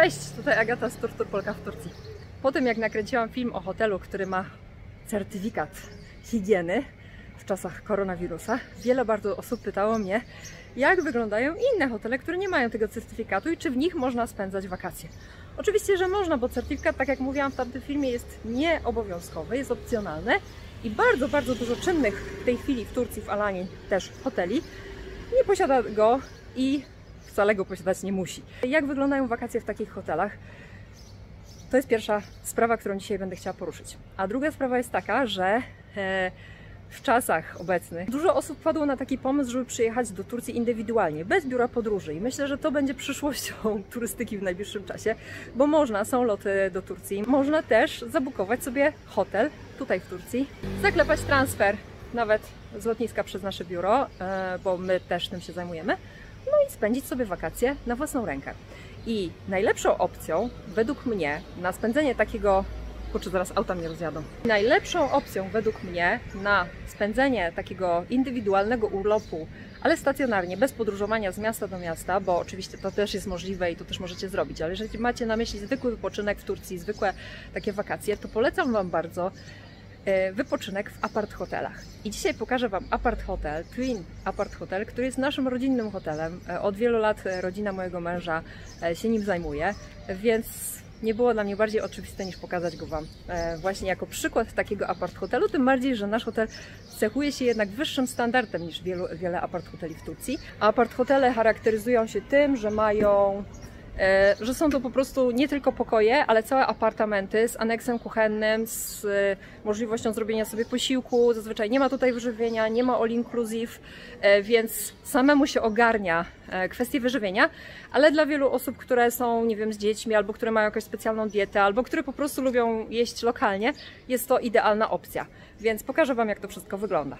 Cześć, tutaj Agata z Tur Polka w Turcji. Po tym jak nakręciłam film o hotelu, który ma certyfikat higieny w czasach koronawirusa, wiele bardzo osób pytało mnie, jak wyglądają inne hotele, które nie mają tego certyfikatu i czy w nich można spędzać wakacje. Oczywiście, że można, bo certyfikat, tak jak mówiłam w tamtym filmie, jest nieobowiązkowy, jest opcjonalny i bardzo dużo czynnych w tej chwili w Turcji, w Alanii też hoteli nie posiada go i wcale go posiadać nie musi. Jak wyglądają wakacje w takich hotelach? To jest pierwsza sprawa, którą dzisiaj będę chciała poruszyć. A druga sprawa jest taka, że w czasach obecnych dużo osób padło na taki pomysł, żeby przyjechać do Turcji indywidualnie, bez biura podróży. I myślę, że to będzie przyszłością turystyki w najbliższym czasie, bo można, są loty do Turcji. Można też zabukować sobie hotel tutaj w Turcji, zaklepać transfer nawet z lotniska przez nasze biuro, bo my też tym się zajmujemy, no i spędzić sobie wakacje na własną rękę. I najlepszą opcją, według mnie, na spędzenie takiego... Kurczę, zaraz auta mnie rozjadą. Najlepszą opcją według mnie na spędzenie takiego indywidualnego urlopu, ale stacjonarnie, bez podróżowania z miasta do miasta, bo oczywiście to też jest możliwe i to też możecie zrobić, ale jeżeli macie na myśli zwykły wypoczynek w Turcji, zwykłe takie wakacje, to polecam Wam bardzo wypoczynek w apart hotelach. I dzisiaj pokażę Wam apart hotel, Twin Apart Hotel, który jest naszym rodzinnym hotelem. Od wielu lat rodzina mojego męża się nim zajmuje, więc nie było dla mnie bardziej oczywiste niż pokazać go Wam właśnie jako przykład takiego apart hotelu, tym bardziej, że nasz hotel cechuje się jednak wyższym standardem niż wiele apart hoteli w Turcji. A apart hotele charakteryzują się tym, że są to po prostu nie tylko pokoje, ale całe apartamenty z aneksem kuchennym, z możliwością zrobienia sobie posiłku. Zazwyczaj nie ma tutaj wyżywienia, nie ma all inclusive, więc samemu się ogarnia kwestie wyżywienia, ale dla wielu osób, które są, nie wiem, z dziećmi, albo które mają jakąś specjalną dietę, albo które po prostu lubią jeść lokalnie, jest to idealna opcja. Więc pokażę Wam, jak to wszystko wygląda.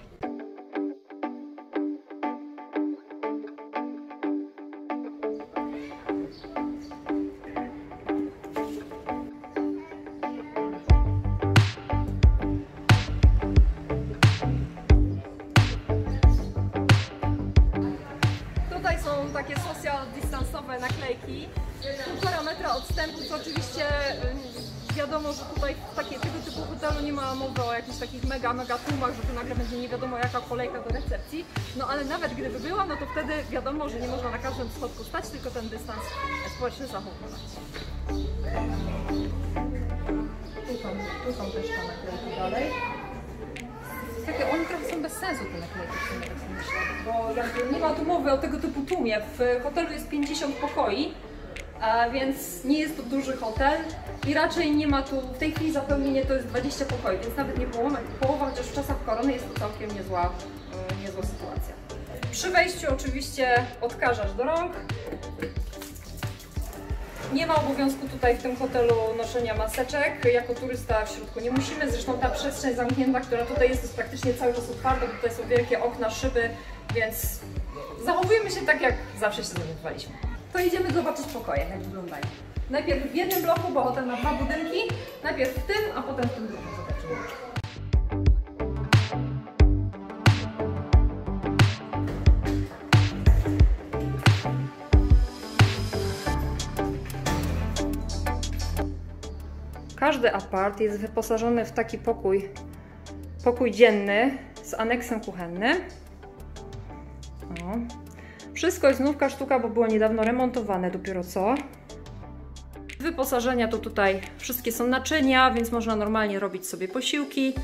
Takie social dystansowe naklejki, 1,5 metra odstępu, co oczywiście wiadomo, że tutaj w tego typu hotelu nie ma mowy o jakichś takich mega tłumach, że tu nagle będzie nie wiadomo jaka kolejka do recepcji, no ale nawet gdyby była, no to wtedy wiadomo, że nie można na każdym schodku stać, tylko ten dystans społeczny zachowywać. Tu są też te naklejki dalej. One trochę są bez sensu, te naklejki, tak sobie myślę, bo jakby nie ma tu mowy o tego typu tłumie. W hotelu jest 50 pokoi, więc nie jest to duży hotel i raczej nie ma tu, w tej chwili zapełnienie to jest 20 pokoi, więc nawet nie połowa, chociaż w czasach korony jest to całkiem niezła sytuacja. Przy wejściu oczywiście odkażasz do rąk. Nie ma obowiązku tutaj w tym hotelu noszenia maseczek. Jako turysta w środku nie musimy. Zresztą ta przestrzeń zamknięta, która tutaj jest praktycznie cały czas otwarta, bo tutaj są wielkie okna, szyby, więc zachowujemy się tak, jak zawsze się zachowywaliśmy. To idziemy zobaczyć pokoje, jak wyglądają. Najpierw w jednym bloku, bo hotel ma 2 budynki. Najpierw w tym, a potem w tym drugim zobaczymy. Każdy apart jest wyposażony w taki pokój dzienny z aneksem kuchennym. O. Wszystko jest nówka sztuka, bo było niedawno remontowane dopiero co. Wyposażenia to tutaj wszystkie są naczynia, więc można normalnie robić sobie posiłki.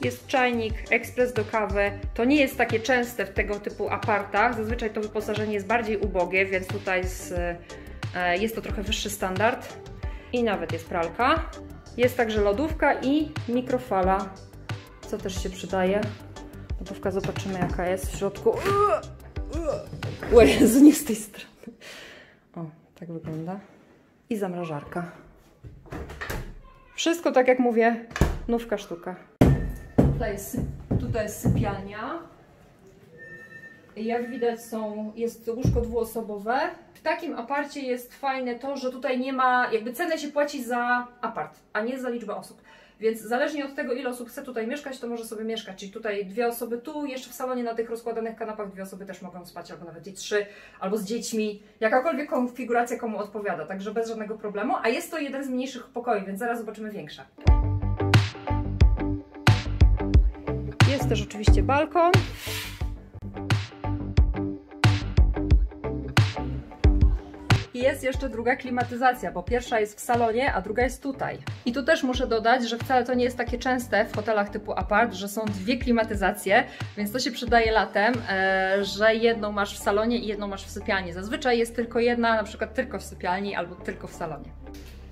Jest czajnik, ekspres do kawy. To nie jest takie częste w tego typu apartach. Zazwyczaj to wyposażenie jest bardziej ubogie, więc tutaj jest to trochę wyższy standard. I nawet jest pralka. Jest także lodówka i mikrofala, co też się przydaje. Lodówka, zobaczymy jaka jest w środku. O Jezu, nie z tej strony. O, tak wygląda. I zamrażarka. Wszystko, tak jak mówię, nówka sztuka. Tutaj jest sypialnia. Jak widać jest łóżko dwuosobowe. W takim aparcie jest fajne to, że tutaj nie ma, jakby cenę się płaci za apart, a nie za liczbę osób. Więc zależnie od tego, ile osób chce tutaj mieszkać, to może sobie mieszkać. Czyli tutaj 2 osoby tu, jeszcze w salonie na tych rozkładanych kanapach 2 osoby też mogą spać, albo nawet i 3, albo z dziećmi. Jakakolwiek konfiguracja komu odpowiada, także bez żadnego problemu. A jest to jeden z mniejszych pokoi, więc zaraz zobaczymy większe. Jest też oczywiście balkon. I jest jeszcze druga klimatyzacja, bo pierwsza jest w salonie, a druga jest tutaj. I tu też muszę dodać, że wcale to nie jest takie częste w hotelach typu apart, że są 2 klimatyzacje, więc to się przydaje latem, że jedną masz w salonie i jedną masz w sypialni. Zazwyczaj jest tylko jedna, na przykład tylko w sypialni albo tylko w salonie.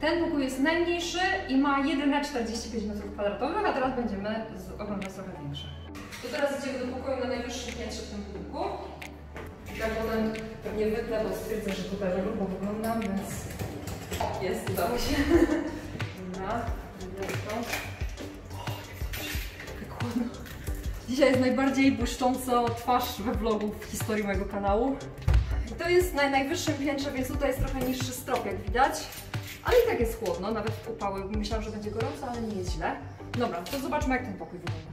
Ten pokój jest najmniejszy i ma jedyne 45 m², a teraz będziemy oglądać trochę większe. To teraz idziemy do pokoju na najwyższym piętrze w tym budynku. Ja potem pewnie wytnę, bo stwierdzę, że tutaj za grubo wyglądam, więc jest, udało się. Dobra, to. Jak ładno. Dzisiaj jest najbardziej błyszcząca twarz we vlogu w historii mojego kanału. I to jest na najwyższym piętrze, więc tutaj jest trochę niższy strop, jak widać. Ale i tak jest chłodno, nawet w upały. Myślałam, że będzie gorąco, ale nie jest źle. Dobra, to zobaczmy, jak ten pokój wygląda.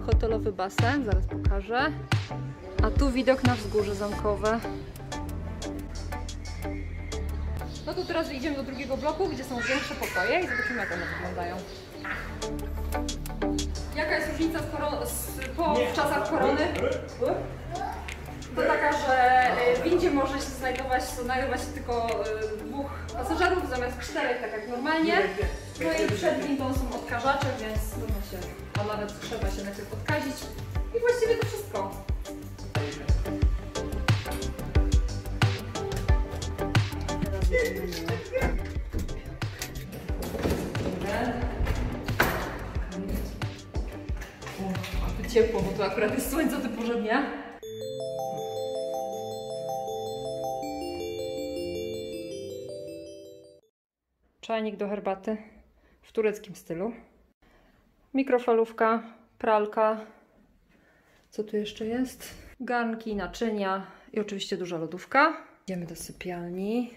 Hotelowy basen, zaraz pokażę. A tu widok na wzgórze zamkowe. No to teraz idziemy do drugiego bloku, gdzie są większe pokoje i zobaczymy, jak one wyglądają. Jaka jest różnica w czasach korony? To taka, że w windzie może się znajdować się tylko 2 pasażerów zamiast 4, tak jak normalnie. No i przed windą są odkażacze, więc trudno się, a nawet trzeba się najpierw odkazić. I właściwie to wszystko. A tu ciepło, bo tu akurat jest słońce o tej porze dnia. Czajnik do herbaty w tureckim stylu. Mikrofalówka, pralka. Co tu jeszcze jest? Garnki, naczynia i oczywiście duża lodówka. Idziemy do sypialni.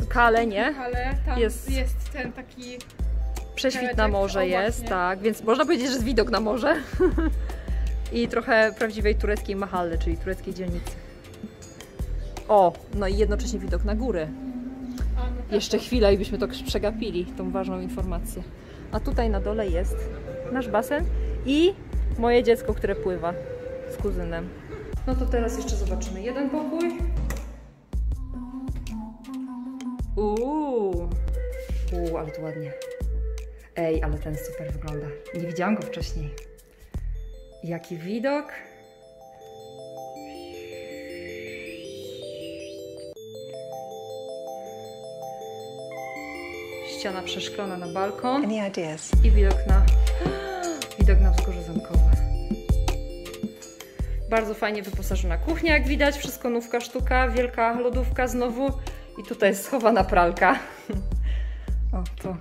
Kale, nie? Ale tam jest ten taki prześwit na morze jest, tak, więc można powiedzieć, że jest widok na morze. I trochę prawdziwej tureckiej mahalle, czyli tureckiej dzielnicy. O, no i jednocześnie widok na góry. Jeszcze chwilę i byśmy to przegapili, tą ważną informację. A tutaj na dole jest nasz basen i moje dziecko, które pływa z kuzynem. No to teraz jeszcze zobaczymy jeden pokój. Ale to ładnie. Ej, ale ten super wygląda. Nie widziałam go wcześniej. Jaki widok. Ściana przeszklona na balkon. Any ideas? I widok na wzgórze zamkowe. Bardzo fajnie wyposażona kuchnia, jak widać. Wszystko nówka sztuka, wielka lodówka znowu. I tutaj jest schowana pralka. O, to.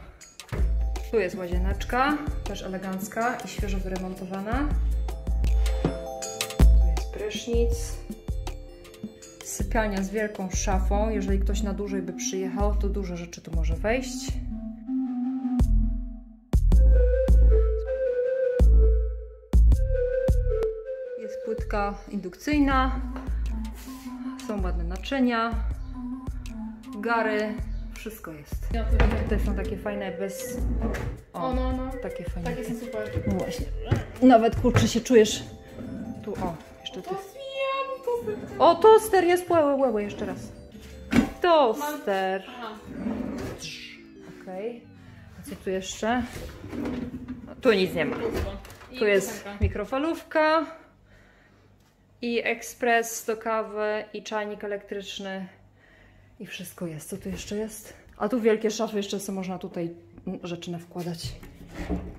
Tu jest łazieneczka, też elegancka i świeżo wyremontowana. Tu jest prysznic. Sypialnia z wielką szafą. Jeżeli ktoś na dłużej by przyjechał, to dużo rzeczy tu może wejść. Jest płytka indukcyjna. Są ładne naczynia. Gary. Wszystko jest. Te są takie fajne bez... O, no. Takie fajne. Takie są super. No właśnie. Nawet kurczę się czujesz. Tu, o, jeszcze tu. O, toster jest. Łełe, jeszcze raz. Toster. Okej. A co tu jeszcze? Tu nic nie ma. Tu jest mikrofalówka. I ekspres do kawy. I czajnik elektryczny. I wszystko jest. Co tu jeszcze jest? A tu wielkie szafy jeszcze, co można tutaj rzeczy nawkładać.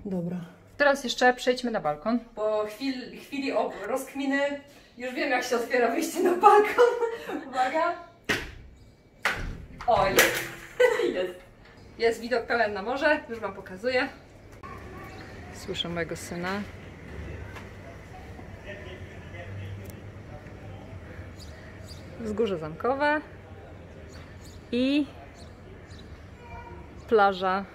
Dobra. Teraz jeszcze przejdźmy na balkon. Po chwili rozkminy już wiem, jak się otwiera wyjście na balkon. Uwaga. O, jest. Jest. Jest widok pełen na morze. Już Wam pokazuję. Słyszę mojego syna. Wzgórze zamkowe i plaża.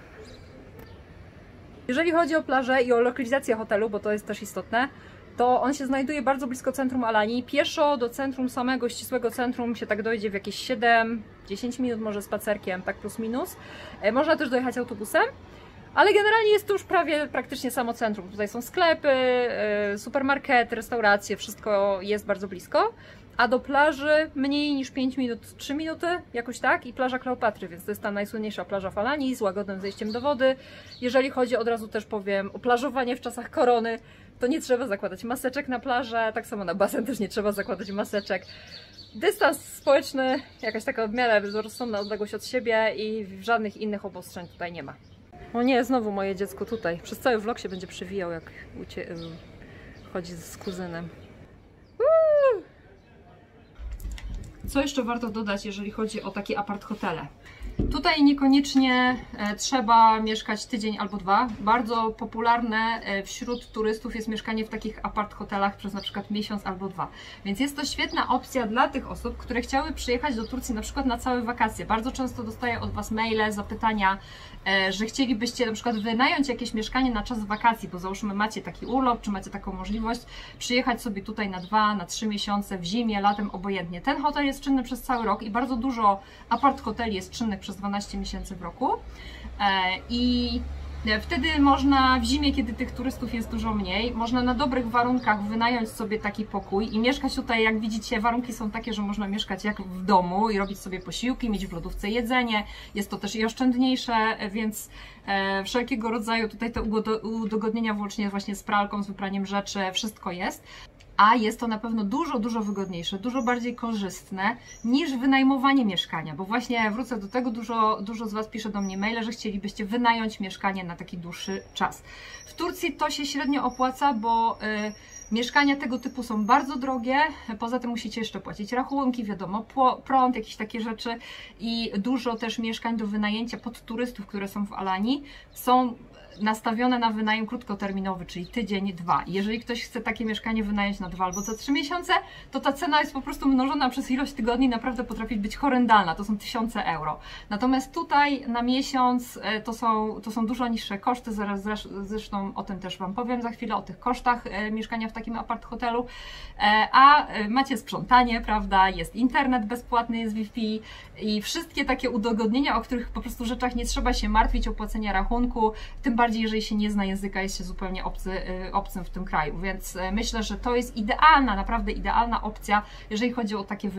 Jeżeli chodzi o plażę i o lokalizację hotelu, bo to jest też istotne, to on się znajduje bardzo blisko centrum Alanii. Pieszo do centrum, samego ścisłego centrum się tak dojdzie w jakieś 7-10 minut, może spacerkiem, tak plus minus. Można też dojechać autobusem, ale generalnie jest to już praktycznie samo centrum. Tutaj są sklepy, supermarkety, restauracje, wszystko jest bardzo blisko. A do plaży mniej niż 5 minut, 3 minuty, jakoś tak, i plaża Kleopatry, więc to jest ta najsłynniejsza plaża w Alanii z łagodnym zejściem do wody. Jeżeli chodzi, od razu też powiem, o plażowanie w czasach korony, to nie trzeba zakładać maseczek na plażę, tak samo na basen też nie trzeba zakładać maseczek. Dystans społeczny, jakaś taka w miarę rozsądna odległość od siebie i żadnych innych obostrzeń tutaj nie ma. O nie, znowu moje dziecko tutaj. Przez cały vlog się będzie przewijał, jak chodzi z kuzynem. Co jeszcze warto dodać, jeżeli chodzi o takie apart-hotele? Tutaj niekoniecznie trzeba mieszkać tydzień albo dwa. Bardzo popularne wśród turystów jest mieszkanie w takich apart-hotelach przez na przykład miesiąc albo dwa. Więc jest to świetna opcja dla tych osób, które chciały przyjechać do Turcji na przykład na całe wakacje. Bardzo często dostaję od Was maile, zapytania, że chcielibyście na przykład wynająć jakieś mieszkanie na czas wakacji, bo załóżmy macie taki urlop, czy macie taką możliwość, przyjechać sobie tutaj na 2, na 3 miesiące, w zimie, latem, obojętnie. Ten hotel jest czynny przez cały rok i bardzo dużo apart-hoteli jest czynnych przez 12 miesięcy w roku i wtedy można w zimie, kiedy tych turystów jest dużo mniej, można na dobrych warunkach wynająć sobie taki pokój i mieszkać tutaj. Jak widzicie, warunki są takie, że można mieszkać jak w domu i robić sobie posiłki, mieć w lodówce jedzenie. Jest to też i oszczędniejsze, więc wszelkiego rodzaju tutaj te udogodnienia włącznie właśnie z pralką, z wypraniem rzeczy, wszystko jest. A jest to na pewno dużo, dużo wygodniejsze, dużo bardziej korzystne niż wynajmowanie mieszkania, bo właśnie wrócę do tego, dużo z Was pisze do mnie maile, że chcielibyście wynająć mieszkanie na taki dłuższy czas. W Turcji to się średnio opłaca, bo mieszkania tego typu są bardzo drogie, poza tym musicie jeszcze płacić rachunki, wiadomo, prąd, jakieś takie rzeczy i dużo też mieszkań do wynajęcia pod turystów, które są w Alanii, są nastawione na wynajem krótkoterminowy, czyli tydzień, 2. Jeżeli ktoś chce takie mieszkanie wynająć na 2 albo za 3 miesiące, to ta cena jest po prostu mnożona przez ilość tygodni, naprawdę potrafi być horrendalna, to są 1000 euro. Natomiast tutaj na miesiąc to są dużo niższe koszty, zaraz zresztą o tym też Wam powiem za chwilę, o tych kosztach mieszkania w takim apart-hotelu, a macie sprzątanie, prawda, jest internet bezpłatny, jest Wi-Fi i wszystkie takie udogodnienia, o których po prostu rzeczach nie trzeba się martwić, opłacenia rachunku, tym bardziej jeżeli się nie zna języka, jest się zupełnie obcym w tym kraju, więc myślę, że to jest idealna, naprawdę idealna opcja, jeżeli chodzi o takie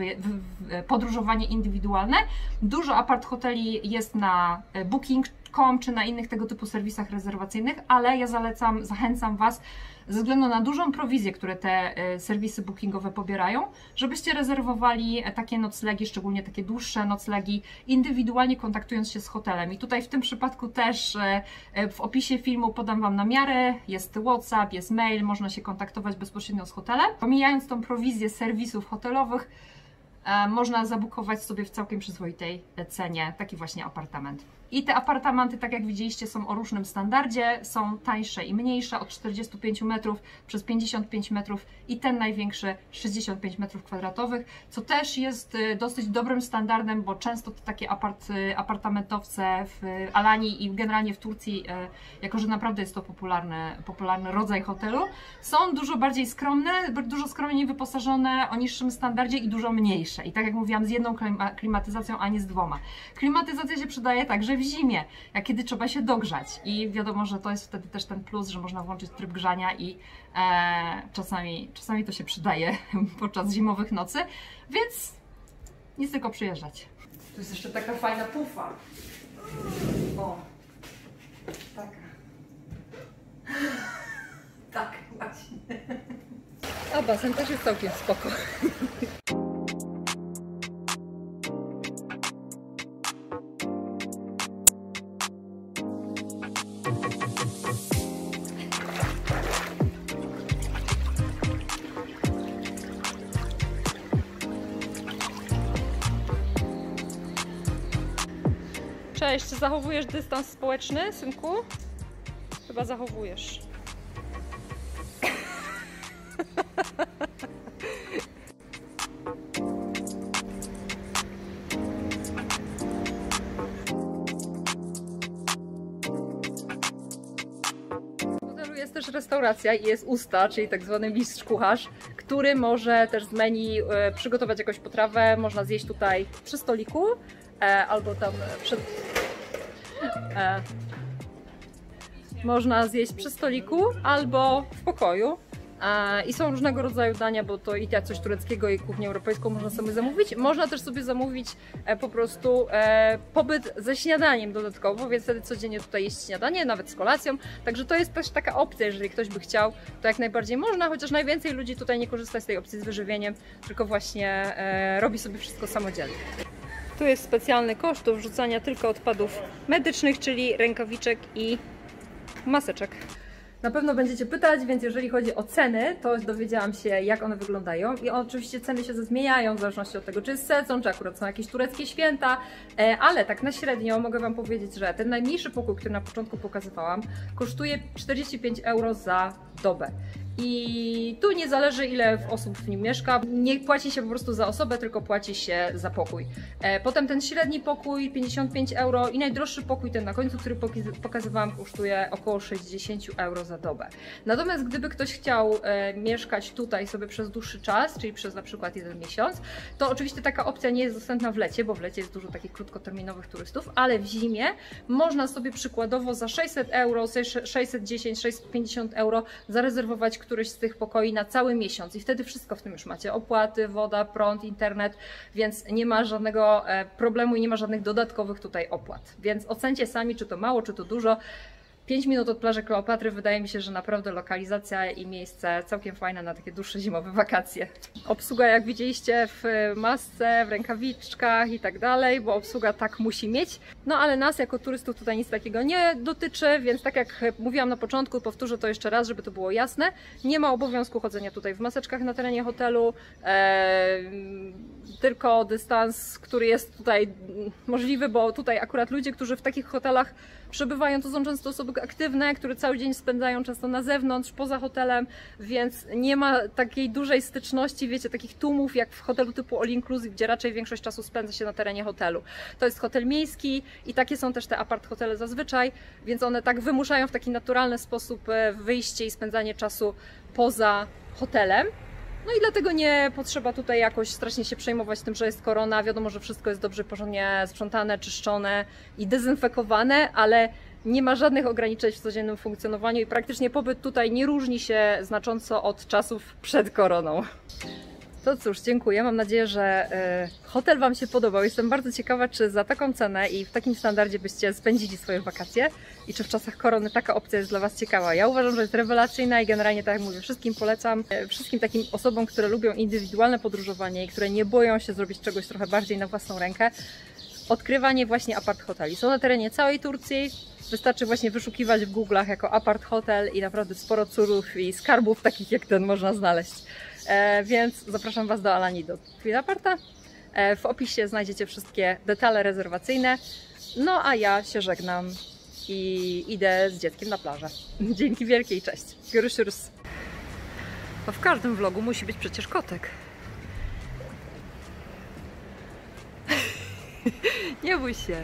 podróżowanie indywidualne. Dużo apart-hoteli jest na Booking.com czy na innych tego typu serwisach rezerwacyjnych, ale ja zachęcam Was ze względu na dużą prowizję, które te serwisy bookingowe pobierają, żebyście rezerwowali takie noclegi, szczególnie takie dłuższe noclegi, indywidualnie kontaktując się z hotelem. I tutaj w tym przypadku też w opisie filmu podam Wam namiary, jest WhatsApp, jest mail, można się kontaktować bezpośrednio z hotelem. Pomijając tą prowizję serwisów hotelowych, można zabukować sobie w całkiem przyzwoitej cenie taki właśnie apartament. I te apartamenty, tak jak widzieliście, są o różnym standardzie, są tańsze i mniejsze, od 45 metrów przez 55 metrów i ten największy 65 metrów kwadratowych, co też jest dosyć dobrym standardem, bo często to takie apartamentowce w Alanii i generalnie w Turcji, jako że naprawdę jest to popularny rodzaj hotelu, są dużo bardziej skromne, dużo skromniej wyposażone, o niższym standardzie i dużo mniejsze. I tak jak mówiłam, z jedną klimatyzacją, a nie z dwoma. Klimatyzacja się przydaje także w zimie, jak kiedy trzeba się dogrzać i wiadomo, że to jest wtedy też ten plus, że można włączyć tryb grzania i czasami to się przydaje podczas zimowych nocy, więc nic tylko przyjeżdżać. Tu jest jeszcze taka fajna pufa. O, taka. Tak, właśnie. A basen też jest całkiem spoko. Cześć, czy zachowujesz dystans społeczny, synku? Chyba zachowujesz. W hotelu jest też restauracja i jest usta, czyli tak zwany mistrz kucharz, który może też z menu przygotować jakąś potrawę. Można zjeść tutaj przy stoliku albo tam przed... Można zjeść przy stoliku albo w pokoju. I są różnego rodzaju dania, bo to i coś tureckiego, i kuchnię europejską można sobie zamówić. Można też sobie zamówić po prostu pobyt ze śniadaniem dodatkowo, więc wtedy codziennie tutaj jeść śniadanie, nawet z kolacją. Także to jest też taka opcja, jeżeli ktoś by chciał, to jak najbardziej można, chociaż najwięcej ludzi tutaj nie korzysta z tej opcji z wyżywieniem, tylko właśnie robi sobie wszystko samodzielnie. Tu jest specjalny kosz do wrzucania tylko odpadów medycznych, czyli rękawiczek i maseczek. Na pewno będziecie pytać, więc jeżeli chodzi o ceny, to dowiedziałam się, jak one wyglądają i oczywiście ceny się zmieniają w zależności od tego, czy jest sezon, czy akurat są jakieś tureckie święta, ale tak na średnio mogę Wam powiedzieć, że ten najmniejszy pokój, który na początku pokazywałam, kosztuje 45 € za dobę. I tu nie zależy, ile osób w nim mieszka, nie płaci się po prostu za osobę, tylko płaci się za pokój. Potem ten średni pokój 55 € i najdroższy pokój, ten na końcu, który pokazywałam, kosztuje około 60 € za dobę. Natomiast gdyby ktoś chciał mieszkać tutaj sobie przez dłuższy czas, czyli przez na przykład 1 miesiąc, to oczywiście taka opcja nie jest dostępna w lecie, bo w lecie jest dużo takich krótkoterminowych turystów, ale w zimie można sobie przykładowo za 600 €, 610, 650 € zarezerwować któryś z tych pokoi na cały miesiąc i wtedy wszystko w tym już macie. Opłaty, woda, prąd, internet, więc nie ma żadnego problemu i nie ma żadnych dodatkowych tutaj opłat. Więc ocencie sami, czy to mało, czy to dużo. 5 minut od plaży Kleopatry, wydaje mi się, że naprawdę lokalizacja i miejsce całkiem fajne na takie dłuższe zimowe wakacje. Obsługa, jak widzieliście, w masce, w rękawiczkach i tak dalej, bo obsługa tak musi mieć. No ale nas jako turystów tutaj nic takiego nie dotyczy, więc tak jak mówiłam na początku, powtórzę to jeszcze raz, żeby to było jasne. Nie ma obowiązku chodzenia tutaj w maseczkach na terenie hotelu, tylko dystans, który jest tutaj możliwy, bo tutaj akurat ludzie, którzy w takich hotelach przebywają, to są często osoby aktywne, które cały dzień spędzają często na zewnątrz, poza hotelem, więc nie ma takiej dużej styczności, wiecie, takich tłumów jak w hotelu typu All Inclusive, gdzie raczej większość czasu spędza się na terenie hotelu. To jest hotel miejski i takie są też te apart hotele zazwyczaj, więc one tak wymuszają w taki naturalny sposób wyjście i spędzanie czasu poza hotelem. No i dlatego nie potrzeba tutaj jakoś strasznie się przejmować tym, że jest korona. Wiadomo, że wszystko jest dobrze, porządnie sprzątane, czyszczone i dezynfekowane, ale nie ma żadnych ograniczeń w codziennym funkcjonowaniu i praktycznie pobyt tutaj nie różni się znacząco od czasów przed koroną. To cóż, dziękuję. Mam nadzieję, że hotel Wam się podobał. Jestem bardzo ciekawa, czy za taką cenę i w takim standardzie byście spędzili swoje wakacje i czy w czasach korony taka opcja jest dla Was ciekawa. Ja uważam, że jest rewelacyjna i generalnie, tak jak mówię, wszystkim polecam. Wszystkim takim osobom, które lubią indywidualne podróżowanie i które nie boją się zrobić czegoś trochę bardziej na własną rękę. Odkrywanie właśnie apart hoteli. Są na terenie całej Turcji. Wystarczy właśnie wyszukiwać w Google'ach jako apart hotel i naprawdę sporo cudów i skarbów takich jak ten można znaleźć. Więc zapraszam Was do Alanii, do Tweed Aparta. W opisie znajdziecie wszystkie detale rezerwacyjne. No a ja się żegnam i idę z dzieckiem na plażę. Dzięki wielkie i cześć. Görüşürüz. No w każdym vlogu musi być przecież kotek. Nie bój się.